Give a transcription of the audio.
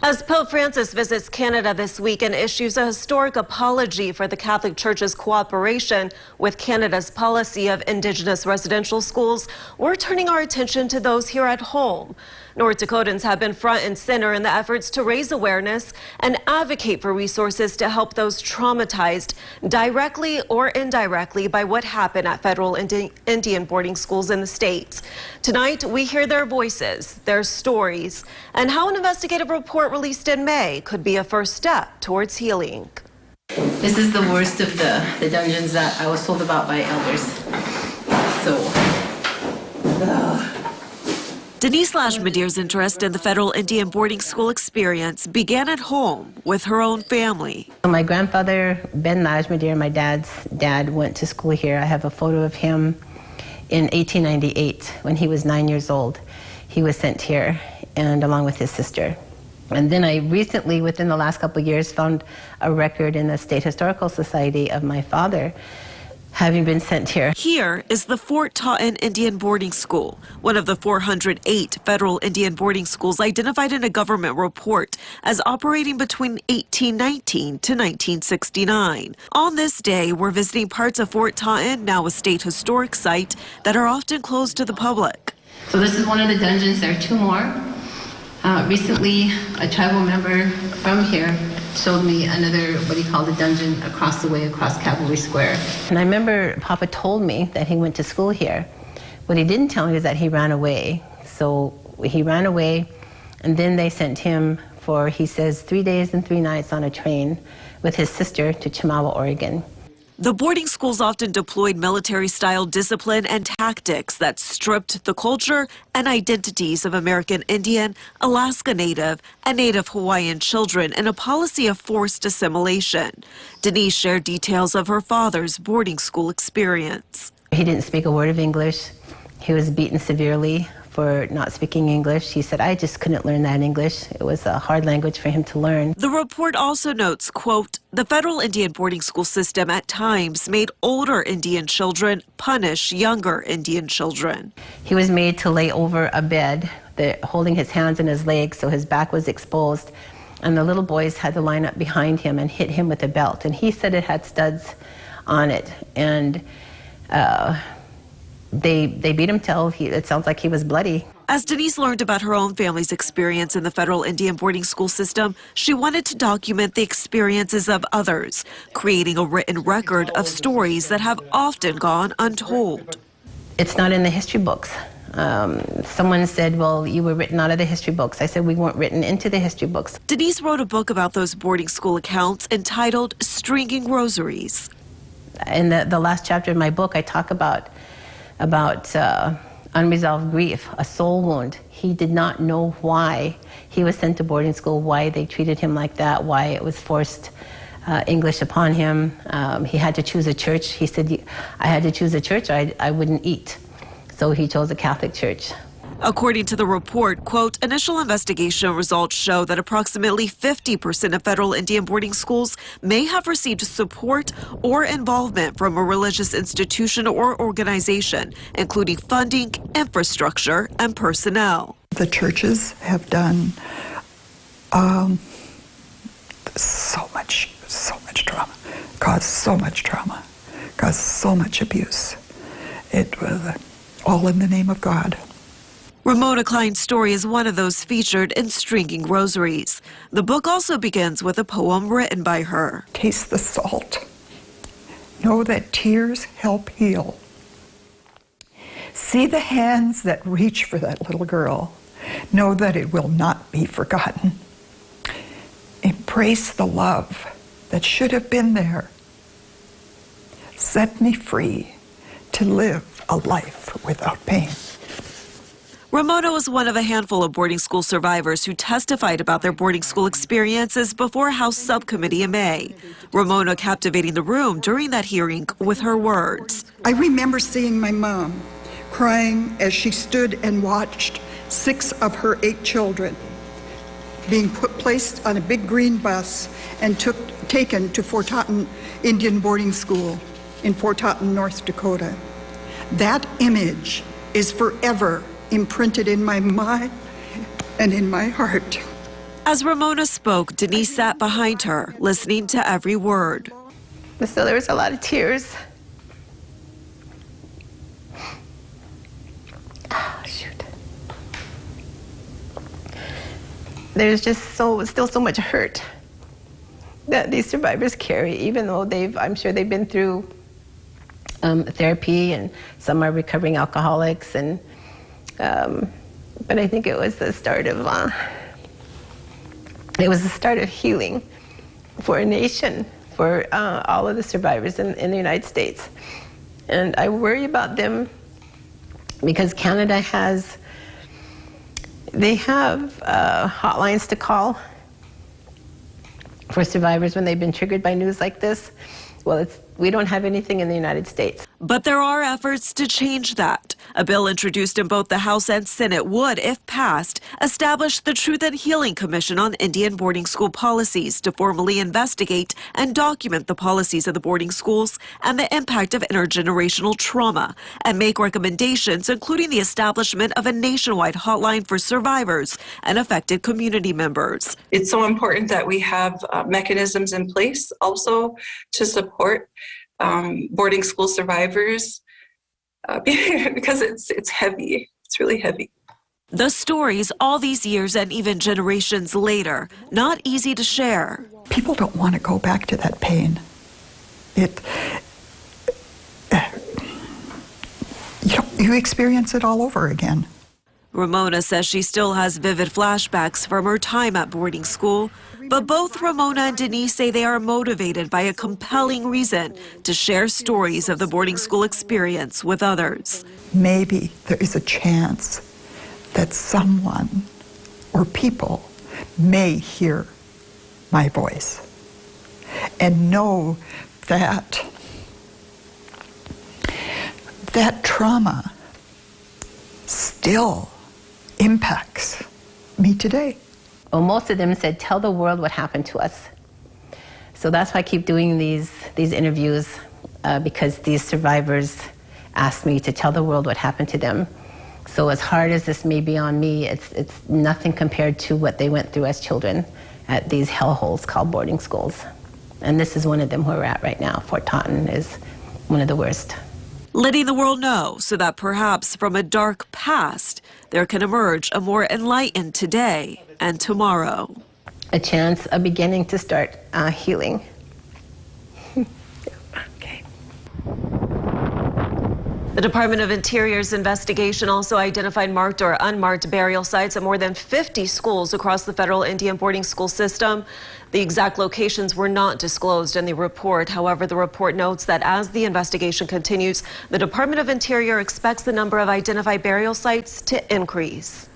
As Pope Francis visits Canada this week and issues a historic apology for the Catholic Church's cooperation with Canada's policy of Indigenous residential schools, we're turning our attention to those here at home. North Dakotans have been front and center in the efforts to raise awareness and advocate for resources to help those traumatized directly or indirectly by what happened at federal Indian boarding schools in the States. Tonight, we hear their voices, their stories, and how an investigative report released in May could be a first step towards healing. This is the worst of the dungeons that I was told about by elders. Denise Lashmadir's interest in the federal Indian boarding school experience began at home with her own family. My grandfather, Ben Lashmadir, my dad's dad, went to school here. I have a photo of him in 1898 when he was 9 years old. He was sent here, and along with his sister. And then I recently, within the last couple of years, found a record in the State Historical Society of my father having been sent here. Here is the Fort Totten Indian Boarding School, one of the 408 federal Indian boarding schools identified in a government report as operating between 1819 to 1969. On this day, we're visiting parts of Fort Totten, now a state historic site, that are often closed to the public. So this is one of the dungeons. There are two more. Recently, a tribal member from here showed me another, what he called a dungeon across the way, across Cavalry Square. And I remember Papa told me that he went to school here. What he didn't tell me was that he ran away. So he ran away, and then they sent him for, he says, 3 days and 3 nights on a train with his sister to Chemawa, Oregon. The boarding schools often deployed military-style discipline and tactics that stripped the culture and identities of American Indian, Alaska Native, and Native Hawaiian children in a policy of forced assimilation. Denise shared details of her father's boarding school experience. He didn't speak a word of English. He was beaten severely for not speaking English. He said, I just couldn't learn that English. It was a hard language for him to learn. The report also notes, quote, the federal Indian boarding school system at times made older Indian children punish younger Indian children. He was made to lay over a bed, holding his hands and his legs so his back was exposed. And the little boys had to line up behind him and hit him with a belt. And he said it had studs on it. And they beat him till it sounds like he was bloody. As Denise learned about her own family's experience in the federal Indian boarding school system, she wanted to document the experiences of others, creating a written record of stories that have often gone untold. It's not in the history books. Someone said, well, you were written out of the history books. I said, we weren't written into the history books. Denise wrote a book about those boarding school accounts entitled Stringing Rosaries. In the last chapter of my book, I talk about unresolved grief, a soul wound. He did not know why he was sent to boarding school, why they treated him like that, why it was forced English upon him. He had to choose a church. He said, I had to choose a church, I wouldn't eat. So he chose a Catholic church. According to the report, quote, initial investigation results show that approximately 50% of federal Indian boarding schools may have received support or involvement from a religious institution or organization, including funding, infrastructure, and personnel. The churches have done so much trauma, caused so much trauma, caused so much abuse. It was all in the name of God. Ramona Klein's story is one of those featured in Stringing Rosaries. The book also begins with a poem written by her. Taste the salt. Know that tears help heal. See the hands that reach for that little girl. Know that it will not be forgotten. Embrace the love that should have been there. Set me free to live a life without pain. Ramona was one of a handful of boarding school survivors who testified about their boarding school experiences before a House subcommittee in May. Ramona captivating the room during that hearing with her words. I remember seeing my mom crying as she stood and watched 6 of her 8 children being placed on a big green bus and taken to Fort Totten Indian Boarding School in Fort Totten, North Dakota. That image is forever imprinted in my mind and in my heart. As Ramona spoke, Denise sat behind her, listening to every word. So there was a lot of tears. Oh, shoot. There's just still so much hurt that these survivors carry, even though I'm sure they've been through therapy, and some are recovering alcoholics, and but I think it was the start of healing for a nation, for all of the survivors in the United States. And I worry about them because Canada have hotlines to call for survivors when they've been triggered by news like this. Well, we don't have anything in the United States. But there are efforts to change that. A bill introduced in both the House and Senate would, if passed, establish the Truth and Healing Commission on Indian boarding school policies to formally investigate and document the policies of the boarding schools and the impact of intergenerational trauma, and make recommendations, including the establishment of a nationwide hotline for survivors and affected community members. It's so important that we have mechanisms in place also to support boarding school survivors because it's heavy. It's really heavy. The stories all these years and even generations later, not easy to share. People don't want to go back to that pain. You experience it all over again. Ramona says she still has vivid flashbacks from her time at boarding school, but both Ramona and Denise say they are motivated by a compelling reason to share stories of the boarding school experience with others. Maybe there is a chance that someone or people may hear my voice and know that that trauma still impacts me today. Well, most of them said, tell the world what happened to us. So that's why I keep doing these interviews, because these survivors asked me to tell the world what happened to them. So as hard as this may be on me, it's nothing compared to what they went through as children at these hellholes called boarding schools. And this is one of them where we're at right now. Fort Taunton is one of the worst. Letting the world know so that perhaps from a dark past, there can emerge a more enlightened today and tomorrow. A chance, a beginning to start healing. Okay. The Department of Interior's investigation also identified marked or unmarked burial sites at more than 50 schools across the federal Indian boarding school system. The exact locations were not disclosed in the report. However, the report notes that as the investigation continues, the Department of Interior expects the number of identified burial sites to increase.